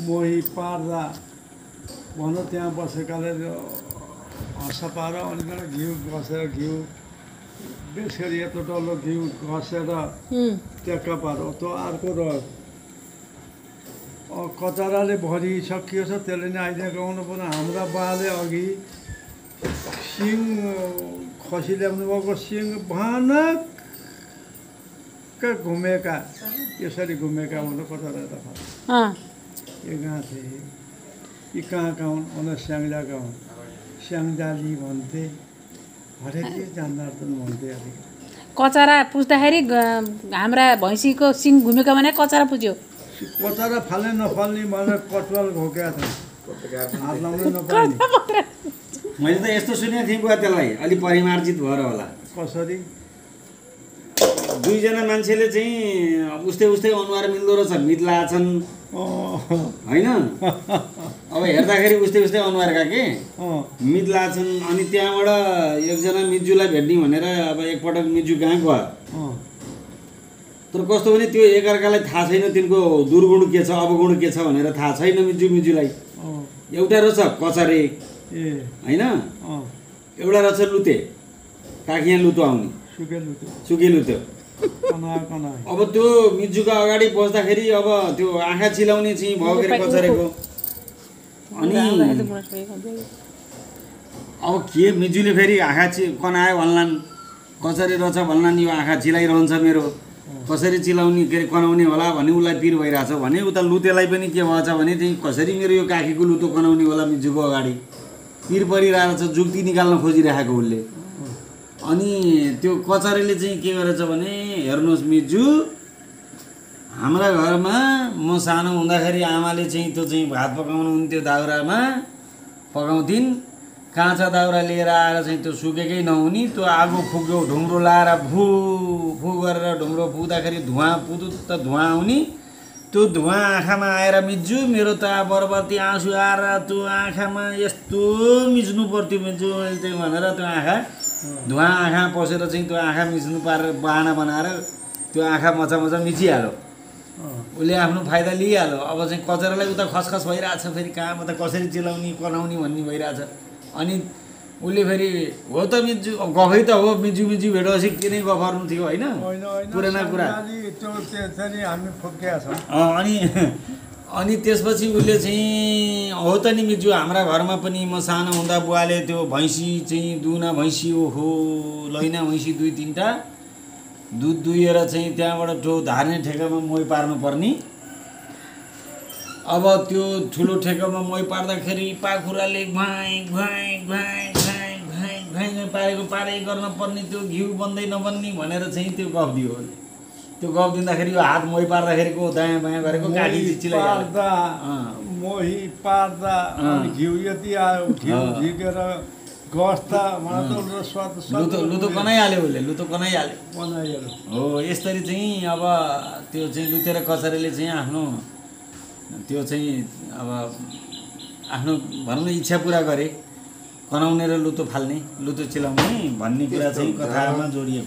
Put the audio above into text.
मोही पार्दा भनौँ त्यहाँ बसेकाले हँस पार अनि घिउ घसेर घिउ बेसरी यत्रो डल्लो घिउ घसेर ट्याक्क पार त्यो अर्को रह्यो कचराले भरिसकियो छ त्यसले नै आइदिया गाउनु पर्ने हाम्रा बाले अघि सिङ खसी ल्याउनु भएको सिङ भनक्क घुमेका यसरी घुमेका हुनु कचरा त ये कहाँ थिए यी कहाँ हुन् उनीहरू स्याङ्जाका हुन् स्याङ्जाली भन्थे हरेक जनार्दन भन्थे अरे कचरा पुज्दाखेरि हाम्रा भैँसीको सिङ घुमेको भने कचरा पुज्यो कचरा फाल्ने नफाल्ने भनेर कटुवाल घोकेका थिएँ हात लाउनै नपर्ने मैले त यस्तो सुनेको थिएँ बुवा त्यसलाई अलि परिमार्जित भएर होला कसरी दुईजना मान्छेले चाहिँ उस्तै उस्तै अनुहार मिल्दो रहेछ मितला छन् होइन अब हेर्दाखेरि उस्तै उस्तै अनुहारका के मितला छन् अनि त्यहाँबाट एकजना मिजुलाई भेट्ने भनेर अब एकपटक मिजु कहाँ गयो तर कस्तो भने त्यो एकअर्कालाई थाहा छैन तिनको दुर्गुण के छ अवगुण के छ भनेर थाहा छैन मिजुलाई एउटा रहेछ कचरे होइन एउटा रहेछ लुते काखिया लुतो आउने सुके लुतो अब त्यो मिजुको अगाडि बस्दाखेरि अब त्यो आँखा चिलाउने चाहिँ भयो के कचरेको अनि अब के मिजुले फेरि आँखा कनायो भन्लान् कसरी रहेछ भन्लान् यो आँखा चिलाइरहन्छ मेरो कसरी चिलाउने के अरे कनाउने होला भन्ने उसलाई पिर भइरहेछ भने उता लुतेलाई पनि के भएछ भने चाहिँ कसरी मेरो यो काखीको लुतो कनाउने होला मिजुको अगाडि पिर परिरहेको छ जुक्ति निकाल्न खोजिरहेको उसले अनि त्यो कचरेले चाहिँ के गरेछ भने हेर्नुहोस् मिजु हाम्रा घरमा म सानो हुँदाखेरि आमाले चाहिँ त्यो चाहिँ भात पकाउनु हुन्थ्यो दाउरामा पकाउँथिन् काँचा दाउरा लिएर आएर चाहिँ त्यो सुकेकै नहुने त्यो आगो फुक्यो ढुङ्ग्रो लाएर फु फु गरेर ढुङ्ग्रो फुक्दाखेरि धुवाँ पुतुत्त धुवाँ आउने त्यो धुवाँ आँखामा आएर मिज्जु मेरो त बरबर्ती आँसु आएर त्यो आँखामा यस्तो मिच्नु पर्थ्यो मिज्जु चाहिँ भनेर त्यो आँखा धुवाँ आँखा पसेर चाहिँ त्यो आँखा मिच्नु पारेर बाना बनाएर त्यो आँखा मजा मजा मिचिहाल्यो उसले आफ्नो फाइदा लिइहाल्यो अब चाहिँ कचरालाई उता खसखस भइरहेछ फेरि कहाँ त कसरी चिलाउने कनाउने भन्ने भइरहेछ अनि उसले फेरि हो त मिजु गफै त हो मिजु भेटेपछि के नै गफर्नु थियो होइन पुराना कुरा अनि त्यसपछि उसले चाहिँ हो त नि मिजु हाम्रा घरमा पनि म सानो हुँदा बुवाले त्यो भैँसी चाहिँ दुना भैँसी हो लैना भैँसी दुई तिनवटा दुध दुहेर चाहिँ त्यहाँबाट त्यो धार्ने ठेकामा मोही पार्नु पर्ने अब त्यो ठुलो ठेकामा मोही पार्दाखेरि पाखुराले घुवाई घुवाई घुवाई घुवाई घुवाई घुवाई पारेको पारै गर्न पर्ने त्यो घिउ बन्दै नबन्ने भनेर चाहिँ त्यो गफ दियो त्यो गफ दिँदाखेरि यो हात मोही पार्दाखेरिको दायाँ बायाँ गरेको काटी मोही पार्दा घिउ यति आयो घिउ झिकेर गस्ता लुतो बनाइहाल्यो उसले लुतो बनाइहाल्यो हो यसरी चाहिँ अब त्यो चाहिँ लुतेर कचरेले चाहिँ आफ्नो त्यो चाहिँ अब आफ्नो भनौँ न इच्छा पुरा गरे कनाउने र लुतो फाल्ने लुतो चिलाउने भन्ने कुरा चाहिँ कथामा जोडिएको